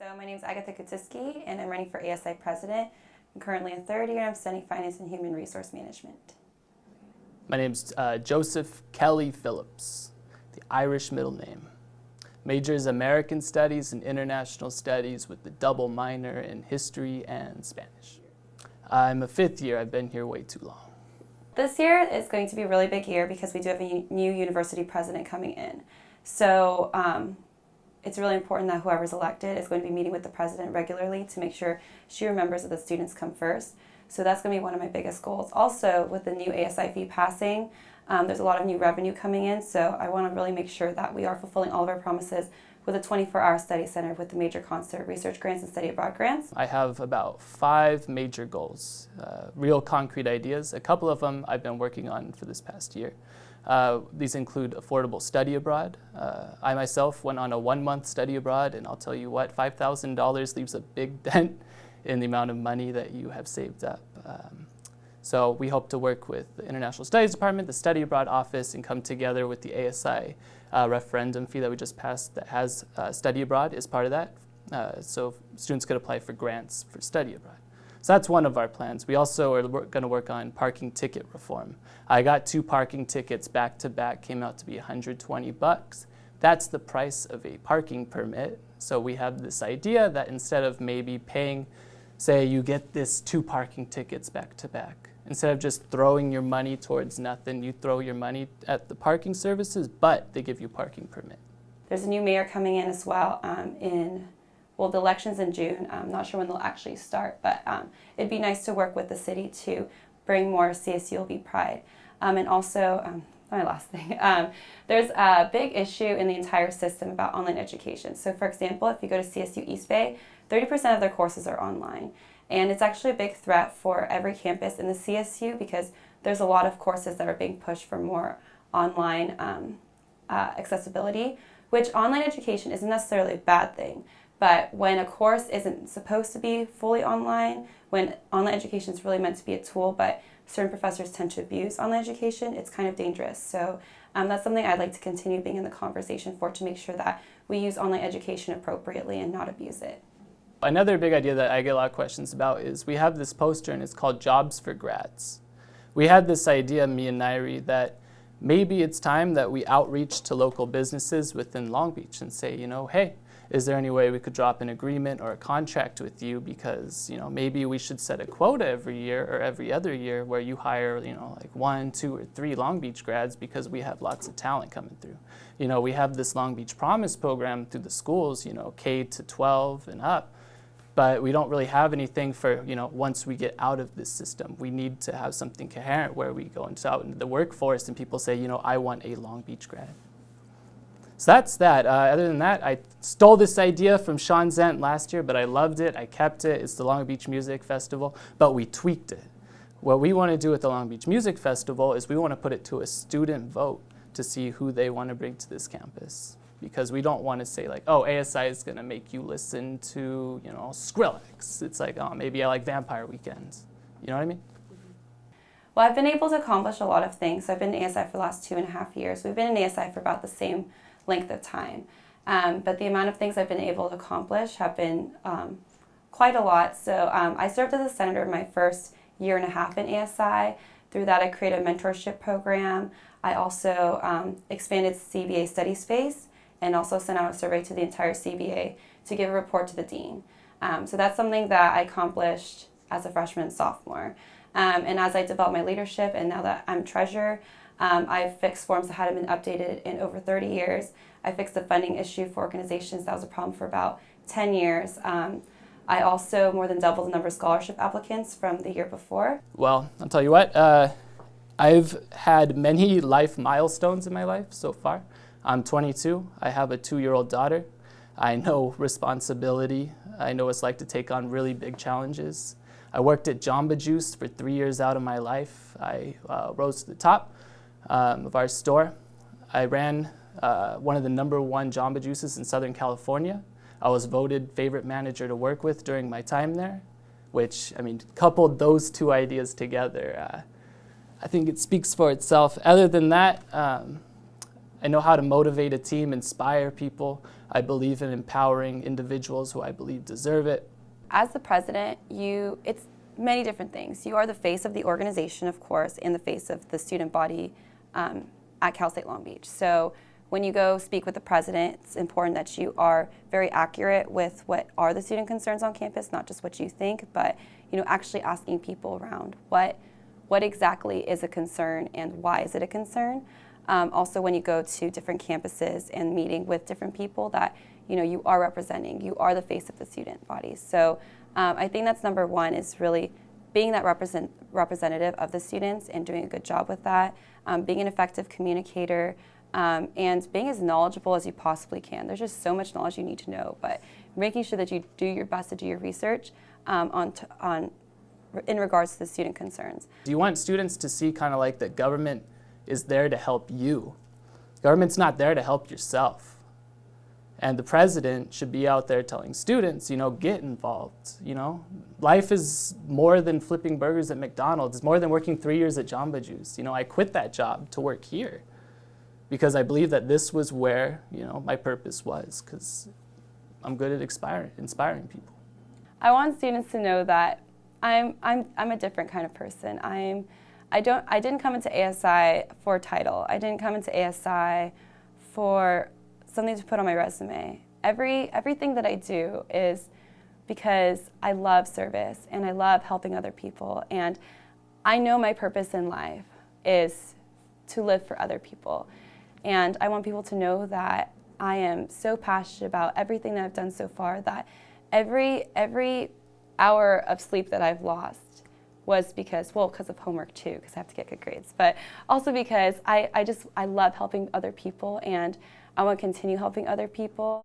So my name is Agatha Gucyski, and I'm running for ASI president. I'm currently in third year, and I'm studying finance and human resource management. My name's Joseph Kelly Phillips, the Irish middle name. Major is American Studies and International Studies with the double minor in History and Spanish. I'm a fifth year. I've been here way too long. This year is going to be a really big year because we do have a new university president coming in. So it's really important that whoever's elected is going to be meeting with the president regularly to make sure she remembers that the students come first. So that's going to be one of my biggest goals. Also, with the new ASI fee passing, there's a lot of new revenue coming in, so I want to really make sure that we are fulfilling all of our promises with a 24-hour study center with the major concert research grants and study abroad grants. I have about 5 major goals, real concrete ideas. A couple of them I've been working on for this past year. These include affordable study abroad. I myself went on a 1-month study abroad, and I'll tell you what, $5,000 leaves a big dent in the amount of money that you have saved up. So we hope to work with the International Studies Department, the Study Abroad Office, and come together with the ASI referendum fee that we just passed that has study abroad as part of that. So students could apply for grants for study abroad. So that's one of our plans. We also are going to work on parking ticket reform. I got 2 parking tickets back to back, came out to be $120. That's the price of a parking permit. So we have this idea that instead of maybe paying, say you get this 2 parking tickets back to back, instead of just throwing your money towards nothing, you throw your money at the parking services, but they give you parking permit. There's a new mayor coming in as well the election's in June. I'm not sure when they'll actually start, but it'd be nice to work with the city to bring more CSULB pride. And also, my last thing, there's a big issue in the entire system about online education. So for example, if you go to CSU East Bay, 30% of their courses are online. And it's actually a big threat for every campus in the CSU because there's a lot of courses that are being pushed for more online accessibility, which online education isn't necessarily a bad thing. But when a course isn't supposed to be fully online, when online education is really meant to be a tool, but certain professors tend to abuse online education, it's kind of dangerous. So that's something I'd like to continue being in the conversation for, to make sure that we use online education appropriately and not abuse it. Another big idea that I get a lot of questions about is we have this poster and it's called Jobs for Grads. We had this idea, me and Nairi, that maybe it's time that we outreach to local businesses within Long Beach and say, hey, is there any way we could drop an agreement or a contract with you because, maybe we should set a quota every year or every other year where you hire, like 1, 2, or 3 Long Beach grads because we have lots of talent coming through. We have this Long Beach Promise program through the schools, K to 12 and up. But we don't really have anything for, once we get out of this system. We need to have something coherent where we go out into the workforce and people say, I want a Long Beach grad. So that's that. Other than that, I stole this idea from Sean Zent last year, but I loved it. I kept it. It's the Long Beach Music Festival, but we tweaked it. What we want to do with the Long Beach Music Festival is we want to put it to a student vote to see who they want to bring to this campus. Because we don't want to say like, oh, ASI is going to make you listen to, Skrillex. It's like, oh, maybe I like Vampire Weekends. You know what I mean? Well, I've been able to accomplish a lot of things. I've been in ASI for the last 2.5 years. We've been in ASI for about the same length of time. But the amount of things I've been able to accomplish have been quite a lot. So I served as a senator in my first 1.5 years in ASI. Through that, I created a mentorship program. I also expanded CBA study space and also sent out a survey to the entire CBA to give a report to the dean. So that's something that I accomplished as a freshman and sophomore. And as I developed my leadership, and now that I'm treasurer, I've fixed forms that hadn't been updated in over 30 years. I fixed the funding issue for organizations that was a problem for about 10 years. I also more than doubled the number of scholarship applicants from the year before. Well, I'll tell you what, I've had many life milestones in my life so far. I'm 22. I have a 2-year-old daughter. I know responsibility. I know what it's like to take on really big challenges. I worked at Jamba Juice for 3 years out of my life. I rose to the top of our store. I ran one of the #1 Jamba Juices in Southern California. I was voted favorite manager to work with during my time there, which, coupled those 2 ideas together, I think it speaks for itself. Other than that, I know how to motivate a team, inspire people. I believe in empowering individuals who I believe deserve it. As the president, it's many different things. You are the face of the organization, of course, and the face of the student body at Cal State Long Beach. So when you go speak with the president, it's important that you are very accurate with what are the student concerns on campus, not just what you think, but actually asking people around what exactly is a concern and why is it a concern. Also, when you go to different campuses and meeting with different people that you are representing, you are the face of the student body. So I think that's number one, is really being that representative of the students and doing a good job with that, being an effective communicator, and being as knowledgeable as you possibly can. There's just so much knowledge you need to know, but making sure that you do your best to do your research in regards to the student concerns. Do you want students to see kind of like that government is there to help you? Government's not there to help yourself. And the president should be out there telling students, get involved. Life is more than flipping burgers at McDonald's. It's more than working 3 years at Jamba Juice. I quit that job to work here because I believe that this was where, my purpose was, because I'm good at inspiring people. I want students to know that I'm a different kind of person. I didn't come into ASI for a title. I didn't come into ASI for something to put on my resume. Everything that I do is because I love service and I love helping other people, and I know my purpose in life is to live for other people. And I want people to know that I am so passionate about everything that I've done so far, that every hour of sleep that I've lost was because of homework too, because I have to get good grades, but also because I love helping other people, and I want to continue helping other people.